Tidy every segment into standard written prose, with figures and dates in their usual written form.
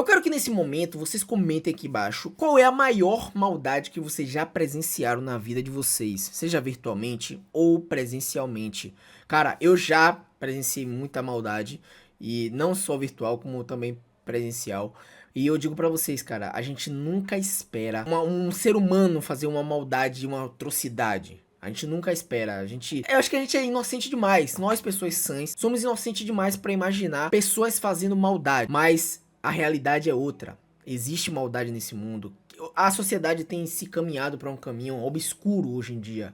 Eu quero que nesse momento vocês comentem aqui embaixo qual é a maior maldade que vocês já presenciaram na vida de vocês, seja virtualmente ou presencialmente. Cara, eu já presenciei muita maldade, e não só virtual, como também presencial. E eu digo pra vocês, cara, a gente nunca espera um ser humano fazer uma maldade, uma atrocidade. A gente nunca espera, eu acho que a gente é inocente demais. Nós, pessoas sãs, somos inocentes demais pra imaginar pessoas fazendo maldade. Mas a realidade é outra. Existe maldade nesse mundo. A sociedade tem se caminhado pra um caminho obscuro hoje em dia.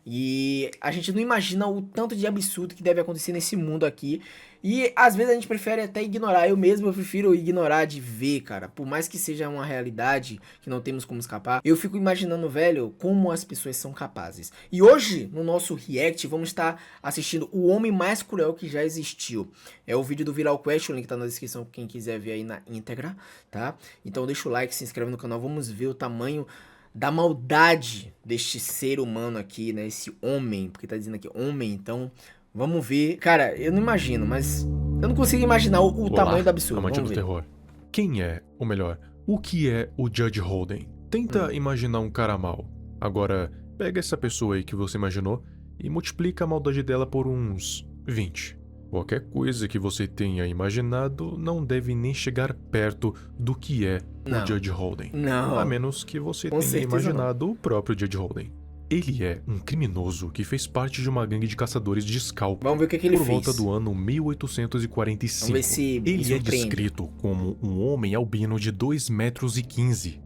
E a gente não imagina o tanto de absurdo que deve acontecer nesse mundo aqui. E às vezes a gente prefere até ignorar. Eu prefiro ignorar de ver, cara. Por mais que seja uma realidade que não temos como escapar, eu fico imaginando, velho, como as pessoas são capazes. E hoje, no nosso react, vamos estar assistindo O Homem Mais Cruel que Já Existiu. É o vídeo do Viral Quest, o link tá na descrição pra quem quiser ver aí na íntegra, tá? Então deixa o like, se inscreve no canal, vamos ver o tamanho da maldade deste ser humano aqui, né? Esse homem, porque tá dizendo aqui homem, então vamos ver. Cara, eu não imagino, mas eu não consigo imaginar o tamanho do absurdo. Amante do terror. Quem é, ou melhor, o que é o Judge Holden? Tenta imaginar um cara mau. Agora, pega essa pessoa aí que você imaginou e multiplica a maldade dela por uns 20. Qualquer coisa que você tenha imaginado não deve nem chegar perto do que é o Judge Holden. Não. A menos que você tenha imaginado o próprio Judge Holden. Ele é um criminoso que fez parte de uma gangue de caçadores de scalp. Vamos ver o que ele fez. Por volta do ano 1845. Vamos ver se ele é descrito como um homem albino de 2,15 metros,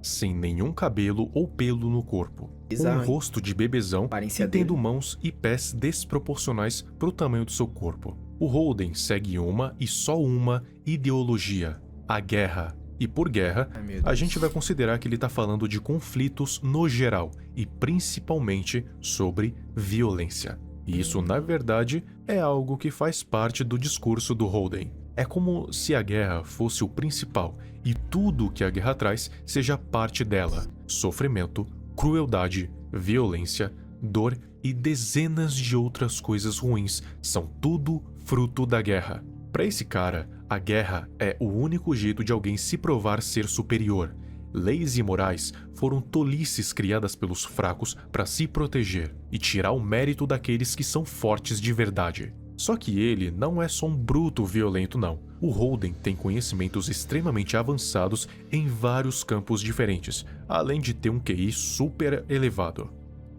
sem nenhum cabelo ou pelo no corpo. Bizarro, um rosto de bebezão e tendo mãos e pés desproporcionais para o tamanho do seu corpo. O Holden segue uma e só uma ideologia: a guerra. E por guerra, a gente vai considerar que ele está falando de conflitos no geral e principalmente sobre violência. E isso, na verdade, é algo que faz parte do discurso do Holden. É como se a guerra fosse o principal e tudo que a guerra traz seja parte dela: sofrimento, crueldade, violência, dor e dezenas de outras coisas ruins são tudo fruto da guerra. Para esse cara, a guerra é o único jeito de alguém se provar ser superior. Leis e morais foram tolices criadas pelos fracos para se proteger e tirar o mérito daqueles que são fortes de verdade. Só que ele não é só um bruto violento, não. O Holden tem conhecimentos extremamente avançados em vários campos diferentes, além de ter um QI super elevado.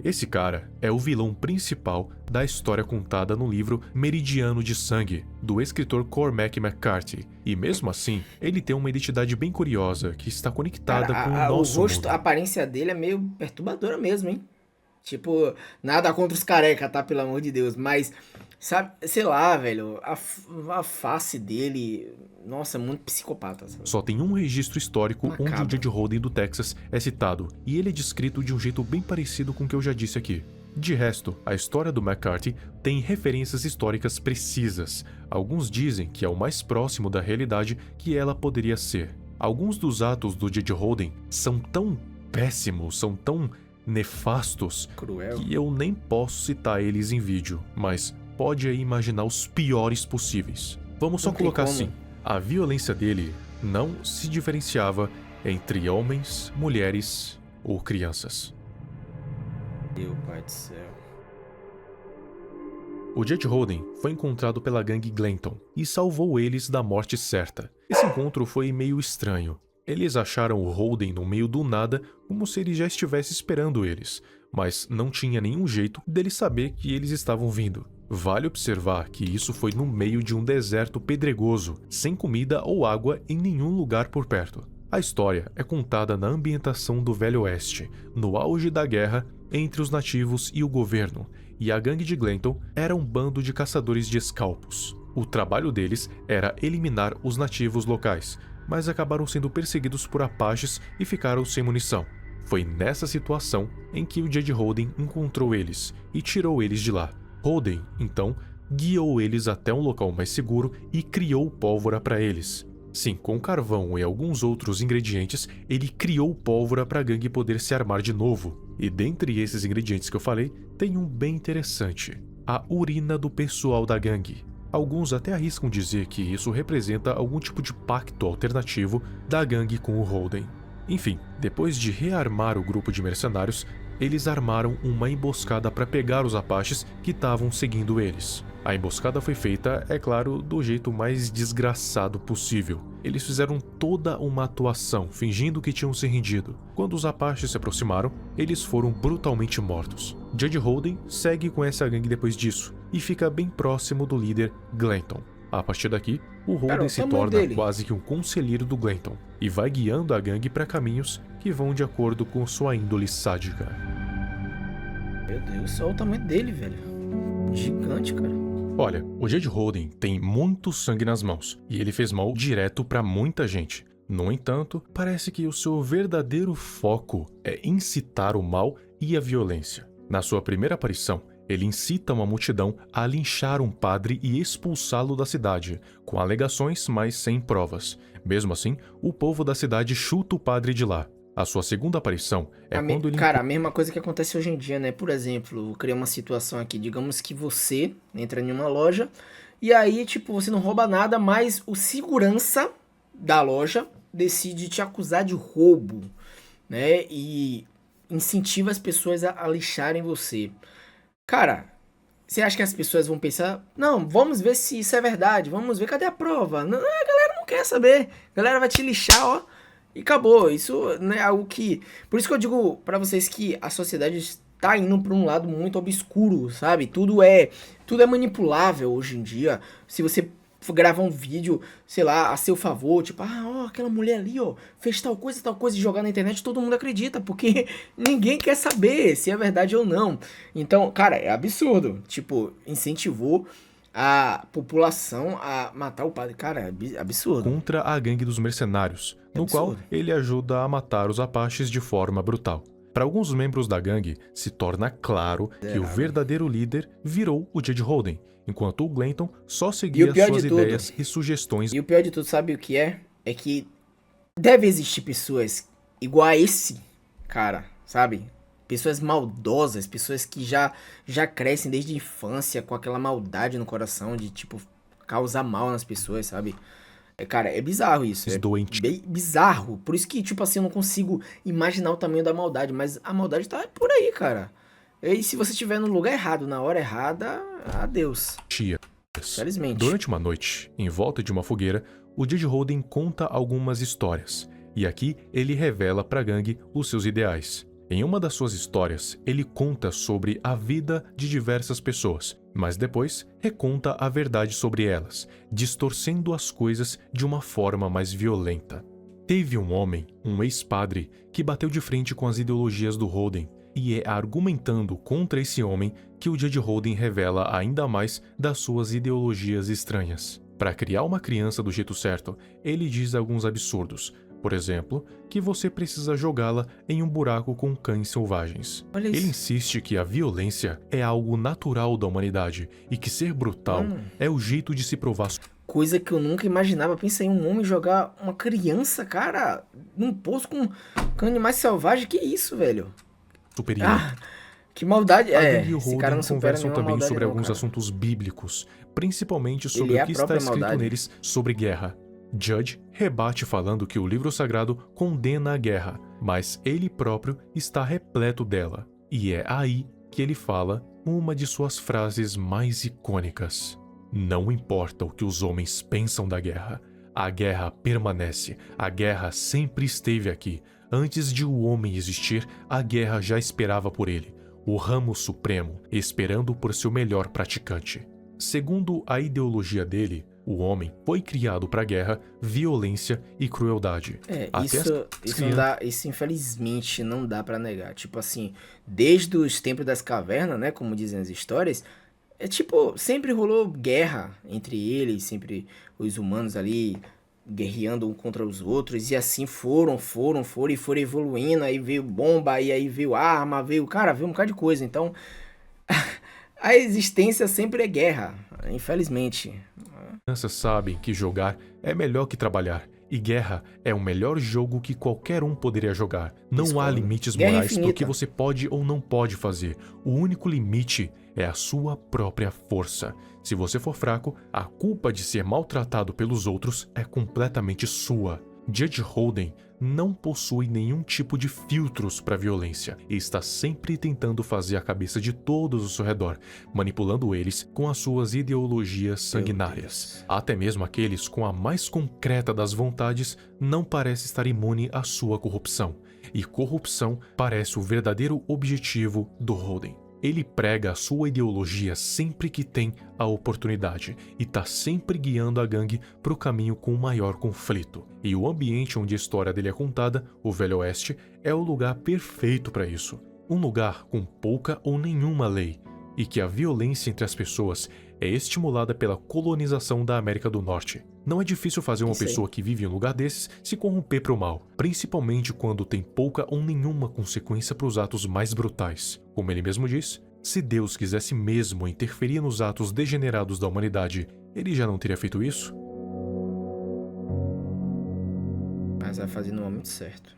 Esse cara é o vilão principal da história contada no livro Meridiano de Sangue, do escritor Cormac McCarthy. E mesmo assim, ele tem uma identidade bem curiosa que está conectada com o nosso mundo. A aparência dele é meio perturbadora mesmo, hein? Tipo, nada contra os careca, tá? Pelo amor de Deus. Mas, sabe, sei lá, velho, a face dele, nossa, é muito psicopata. Sabe? Só tem um registro histórico onde o Judge Holden do Texas é citado, e ele é descrito de um jeito bem parecido com o que eu já disse aqui. De resto, a história do McCarthy tem referências históricas precisas. Alguns dizem que é o mais próximo da realidade que ela poderia ser. Alguns dos atos do Judge Holden são tão péssimos, são tão nefastos, que eu nem posso citar eles em vídeo, mas pode aí imaginar os piores possíveis. Vamos só colocar assim: a violência dele não se diferenciava entre homens, mulheres ou crianças. Meu pai do céu. O Judge Holden foi encontrado pela gangue Glenton e salvou eles da morte certa. Esse encontro foi meio estranho. Eles acharam o Holden no meio do nada, como se ele já estivesse esperando eles, mas não tinha nenhum jeito dele saber que eles estavam vindo. Vale observar que isso foi no meio de um deserto pedregoso, sem comida ou água em nenhum lugar por perto. A história é contada na ambientação do Velho Oeste, no auge da guerra entre os nativos e o governo, e a gangue de Glenton era um bando de caçadores de escalpos. O trabalho deles era eliminar os nativos locais, mas acabaram sendo perseguidos por apaches e ficaram sem munição. Foi nessa situação em que o Judge Holden encontrou eles e tirou eles de lá. Holden, então, guiou eles até um local mais seguro e criou pólvora para eles. Sim, com carvão e alguns outros ingredientes, ele criou pólvora para a gangue poder se armar de novo. E dentre esses ingredientes que eu falei, tem um bem interessante: a urina do pessoal da gangue. Alguns até arriscam dizer que isso representa algum tipo de pacto alternativo da gangue com o Holden. Enfim, depois de rearmar o grupo de mercenários, eles armaram uma emboscada para pegar os Apaches que estavam seguindo eles. A emboscada foi feita, é claro, do jeito mais desgraçado possível. Eles fizeram toda uma atuação, fingindo que tinham se rendido. Quando os Apaches se aproximaram, eles foram brutalmente mortos. Judge Holden segue com essa gangue depois disso, e fica bem próximo do líder Glanton. A partir daqui, o Holden se torna quase que um conselheiro do Glanton, e vai guiando a gangue para caminhos que vão de acordo com sua índole sádica. Meu Deus, olha o tamanho dele, velho. Gigante, cara. Olha, o Judge Holden tem muito sangue nas mãos, e ele fez mal direto pra muita gente. No entanto, parece que o seu verdadeiro foco é incitar o mal e a violência. Na sua primeira aparição, ele incita uma multidão a linchar um padre e expulsá-lo da cidade, com alegações, mas sem provas. Mesmo assim, o povo da cidade chuta o padre de lá. A sua segunda aparição é quando ele... Cara, a mesma coisa que acontece hoje em dia, né? Por exemplo, eu criei uma situação aqui. Digamos que você entra em uma loja e aí, tipo, você não rouba nada, mas o segurança da loja decide te acusar de roubo, né? E incentiva as pessoas a lixarem você. Cara, você acha que as pessoas vão pensar... Não, vamos ver se isso é verdade. Vamos ver, cadê a prova? Não, a galera não quer saber. A galera vai te lixar, ó. E acabou, isso não é algo que... Por isso que eu digo pra vocês que a sociedade está indo pra um lado muito obscuro, sabe? Tudo é manipulável hoje em dia. Se você gravar um vídeo, sei lá, a seu favor, tipo, ó, aquela mulher ali, ó, fez tal coisa e jogar na internet, todo mundo acredita, porque ninguém quer saber se é verdade ou não. Então, cara, é absurdo. Tipo, incentivou a população a matar o padre. Cara, é absurdo. Contra a gangue dos mercenários, no qual ele ajuda a matar os Apaches de forma brutal. Para alguns membros da gangue, se torna claro que o verdadeiro líder virou o Judge Holden, enquanto o Glanton só seguia suas ideias e sugestões. E o pior de tudo, sabe o que é? É que deve existir pessoas igual a esse cara, sabe? Pessoas maldosas, pessoas que já crescem desde a infância com aquela maldade no coração de, tipo, causar mal nas pessoas, sabe? Cara, é bizarro isso. É bem bizarro. Por isso que, tipo assim, eu não consigo imaginar o tamanho da maldade. Mas a maldade tá por aí, cara. E se você estiver no lugar errado, na hora errada, adeus. Felizmente. Durante uma noite, em volta de uma fogueira, o Judge Holden conta algumas histórias. E aqui ele revela pra gangue os seus ideais. Em uma das suas histórias, ele conta sobre a vida de diversas pessoas, mas depois reconta a verdade sobre elas, distorcendo as coisas de uma forma mais violenta. Teve um homem, um ex-padre, que bateu de frente com as ideologias do Holden, e é argumentando contra esse homem que o Judge Holden revela ainda mais das suas ideologias estranhas. Para criar uma criança do jeito certo, ele diz alguns absurdos. Por exemplo, que você precisa jogá-la em um buraco com cães selvagens. Ele insiste que a violência é algo natural da humanidade e que ser brutal é o jeito de se provar. Coisa que eu nunca imaginava. Pensa em um homem jogar uma criança, cara, num poço com animais selvagens. Que isso, velho? Superior. Que maldade. E o Holden conversam também sobre alguns assuntos bíblicos, principalmente sobre o que está escrito neles sobre guerra. Judge rebate falando que o livro sagrado condena a guerra, mas ele próprio está repleto dela. E é aí que ele fala uma de suas frases mais icônicas. Não importa o que os homens pensam da guerra, a guerra permanece, a guerra sempre esteve aqui. Antes de o homem existir, a guerra já esperava por ele, o ramo supremo, esperando por seu melhor praticante. Segundo a ideologia dele, o homem foi criado para guerra, violência e crueldade. Isso infelizmente não dá pra negar. Tipo assim, desde os tempos das cavernas, né, como dizem as histórias, sempre rolou guerra entre eles, sempre os humanos ali guerreando um contra os outros, e assim foram evoluindo, aí veio bomba, e aí veio arma, veio um bocado de coisa. Então, a existência sempre é guerra, infelizmente. Crianças sabem que jogar é melhor que trabalhar, E guerra é o melhor jogo que qualquer um poderia jogar. Não há limites Guerra morais infinita. do que você pode ou não pode fazer. O único limite é a sua própria força. Se você for fraco, a culpa de ser maltratado pelos outros é completamente sua. Judge Holden não possui nenhum tipo de filtros para violência e está sempre tentando fazer a cabeça de todos ao seu redor, manipulando eles com as suas ideologias sanguinárias. Até mesmo aqueles com a mais concreta das vontades não parece estar imune à sua corrupção. E corrupção parece o verdadeiro objetivo do Holden. Ele prega a sua ideologia sempre que tem a oportunidade e está sempre guiando a gangue para o caminho com o maior conflito. E o ambiente onde a história dele é contada, o Velho Oeste, é o lugar perfeito para isso. Um lugar com pouca ou nenhuma lei, e que a violência entre as pessoas é estimulada pela colonização da América do Norte. Não é difícil fazer uma pessoa que vive em um lugar desses se corromper para o mal, principalmente quando tem pouca ou nenhuma consequência para os atos mais brutais. Como ele mesmo diz, se Deus quisesse mesmo interferir nos atos degenerados da humanidade, ele já não teria feito isso? Mas vai fazer no momento certo.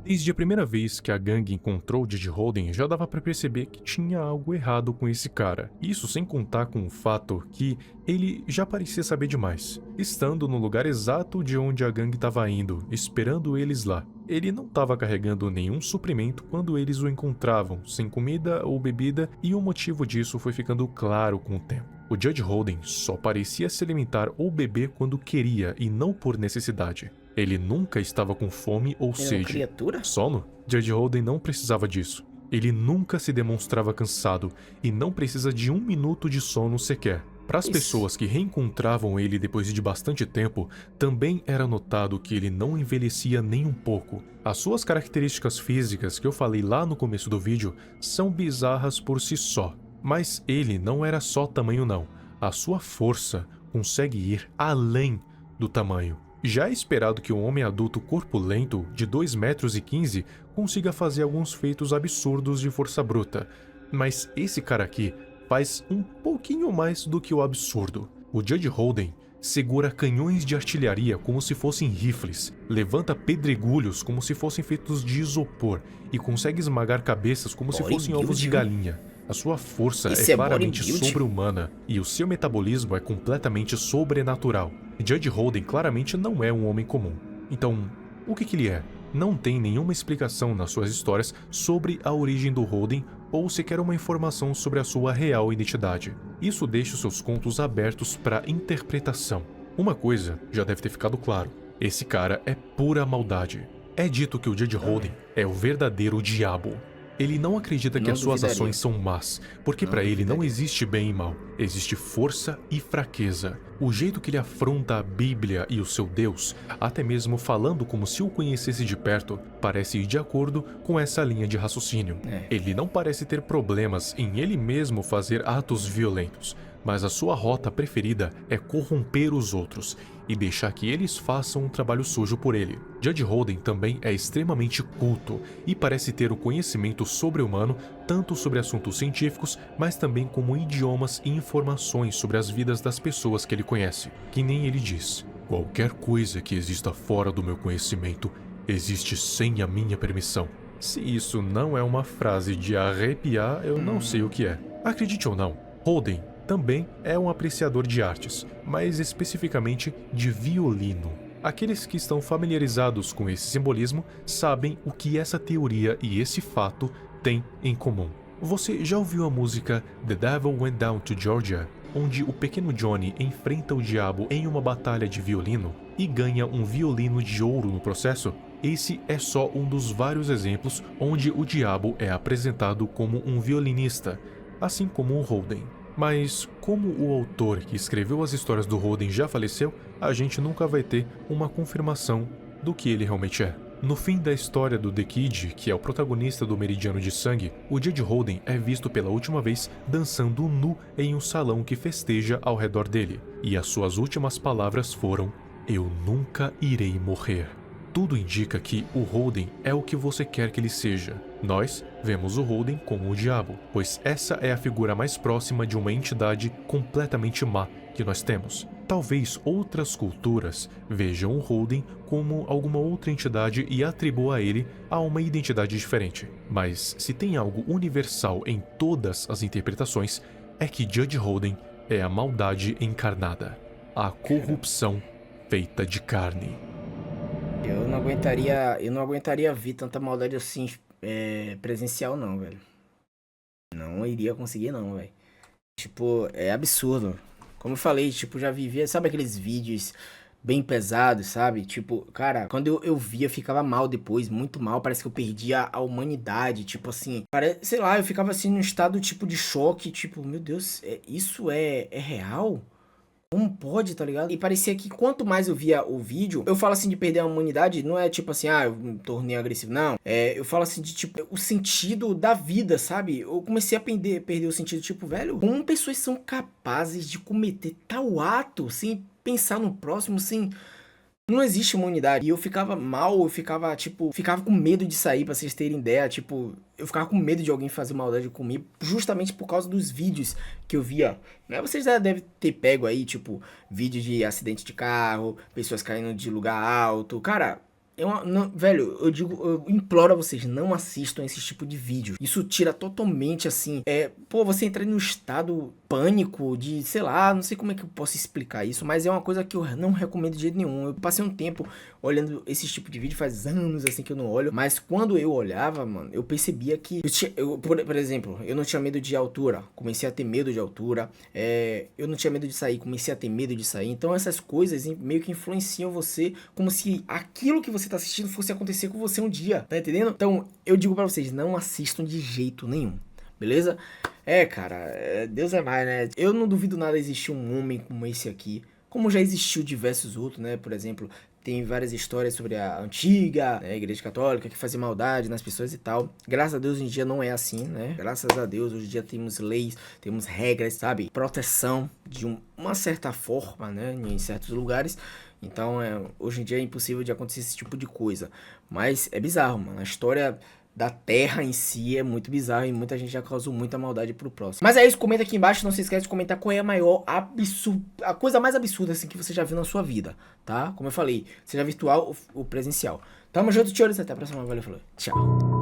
Desde a primeira vez que a gangue encontrou Judge Holden, já dava pra perceber que tinha algo errado com esse cara. Isso sem contar com o fato que ele já parecia saber demais, estando no lugar exato de onde a gangue estava indo, esperando eles lá. Ele não estava carregando nenhum suprimento quando eles o encontravam, sem comida ou bebida, e o motivo disso foi ficando claro com o tempo. O Judge Holden só parecia se alimentar ou beber quando queria e não por necessidade. Ele nunca estava com fome ou sede. Criatura? Sono? Judge Holden não precisava disso. Ele nunca se demonstrava cansado e não precisa de 1 minuto de sono sequer. Para as pessoas que reencontravam ele depois de bastante tempo, também era notado que ele não envelhecia nem um pouco. As suas características físicas que eu falei lá no começo do vídeo são bizarras por si só. Mas ele não era só tamanho não. A sua força consegue ir além do tamanho. Já é esperado que um homem adulto corpulento de 2,15 metros consiga fazer alguns feitos absurdos de força bruta. Mas esse cara aqui faz um pouquinho mais do que o absurdo. O Judge Holden segura canhões de artilharia como se fossem rifles, levanta pedregulhos como se fossem feitos de isopor e consegue esmagar cabeças como se fossem ovos de galinha. A sua força é claramente sobre-humana e o seu metabolismo é completamente sobrenatural. Judge Holden claramente não é um homem comum. Então, o que ele é? Não tem nenhuma explicação nas suas histórias sobre a origem do Holden ou sequer uma informação sobre a sua real identidade. Isso deixa os seus contos abertos para interpretação. Uma coisa já deve ter ficado claro: esse cara é pura maldade. É dito que o Judge Holden é o verdadeiro diabo. Ele não acredita que as suas ações são más, porque para ele não existe bem e mal, existe força e fraqueza. O jeito que ele afronta a Bíblia e o seu Deus, até mesmo falando como se o conhecesse de perto, parece ir de acordo com essa linha de raciocínio. Ele não parece ter problemas em ele mesmo fazer atos violentos, mas a sua rota preferida é corromper os outros e deixar que eles façam um trabalho sujo por ele. Judge Holden também é extremamente culto e parece ter o conhecimento sobre-humano tanto sobre assuntos científicos, mas também como idiomas e informações sobre as vidas das pessoas que ele conhece. Que nem ele diz: qualquer coisa que exista fora do meu conhecimento existe sem a minha permissão. Se isso não é uma frase de arrepiar, eu não sei o que é. Acredite ou não, Holden também é um apreciador de artes, mais especificamente de violino. Aqueles que estão familiarizados com esse simbolismo sabem o que essa teoria e esse fato têm em comum. Você já ouviu a música The Devil Went Down to Georgia, onde o pequeno Johnny enfrenta o diabo em uma batalha de violino e ganha um violino de ouro no processo? Esse é só um dos vários exemplos onde o diabo é apresentado como um violinista, assim como o Holden. Mas, como o autor que escreveu as histórias do Holden já faleceu, a gente nunca vai ter uma confirmação do que ele realmente é. No fim da história do The Kid, que é o protagonista do Meridiano de Sangue, o Judge Holden é visto pela última vez dançando nu em um salão que festeja ao redor dele. E as suas últimas palavras foram: "Eu nunca irei morrer." Tudo indica que o Holden é o que você quer que ele seja. Nós vemos o Holden como o diabo, pois essa é a figura mais próxima de uma entidade completamente má, que que nós temos. Talvez outras culturas vejam o Holden como alguma outra entidade e atribuam a ele a uma identidade diferente. Mas se tem algo universal em todas as interpretações, é que Judge Holden é a maldade encarnada, a corrupção feita de carne. Eu não aguentaria ver tanta maldade assim, presencial não, velho. Não iria conseguir não, velho. Tipo, é absurdo. Como eu falei, tipo, já vivia, sabe aqueles vídeos bem pesados, sabe? Tipo, cara, quando eu via, eu ficava mal depois, muito mal, parece que eu perdia a humanidade, tipo assim, sei lá, eu ficava assim num estado tipo de choque, tipo, meu Deus, isso é real? Como pode, tá ligado? E parecia que quanto mais eu via o vídeo, eu falo assim de perder a humanidade, não é tipo assim, eu me tornei agressivo, não. Eu falo assim de tipo, o sentido da vida, sabe? Eu comecei a perder o sentido, tipo, velho, como pessoas são capazes de cometer tal ato sem pensar no próximo, sem. Não existe imunidade. E eu ficava mal, eu ficava, tipo, ficava com medo de sair, pra vocês terem ideia. Tipo, eu ficava com medo de alguém fazer maldade comigo, justamente por causa dos vídeos que eu via. Né? Vocês já devem ter pego aí, tipo, vídeo de acidente de carro, pessoas caindo de lugar alto. Cara, velho, eu imploro a vocês, não assistam esse tipo de vídeo. Isso tira totalmente, assim, você entra em um estado pânico de, sei lá, não sei como é que eu posso explicar isso, mas é uma coisa que eu não recomendo de jeito nenhum. Eu passei um tempo olhando esse tipo de vídeo, faz anos, assim, que eu não olho, mas quando eu olhava, mano, eu percebia que, por exemplo, eu não tinha medo de altura, comecei a ter medo de altura, eu não tinha medo de sair, comecei a ter medo de sair. Então essas coisas meio que influenciam você, como se aquilo que você tá assistindo fosse acontecer com você um dia, tá entendendo? Então, eu digo pra vocês, não assistam de jeito nenhum, beleza? Cara, Deus é mais, né? Eu não duvido nada existir um homem como esse aqui, como já existiu diversos outros, né? Por exemplo, tem várias histórias sobre a antiga, né, Igreja Católica, que fazia maldade nas pessoas e tal. Graças a Deus, hoje em dia não é assim, né? Graças a Deus, hoje em dia temos leis, temos regras, sabe? Proteção de uma certa forma, né? Em certos lugares. Então, hoje em dia é impossível de acontecer esse tipo de coisa. Mas é bizarro, mano. A história da Terra em si é muito bizarro e muita gente já causou muita maldade pro próximo. Mas é isso, comenta aqui embaixo, não se esquece de comentar qual é a maior a coisa mais absurda assim que você já viu na sua vida, tá? Como eu falei, seja virtual ou presencial. Tamo junto, senhores, até a próxima, valeu, falou, tchau.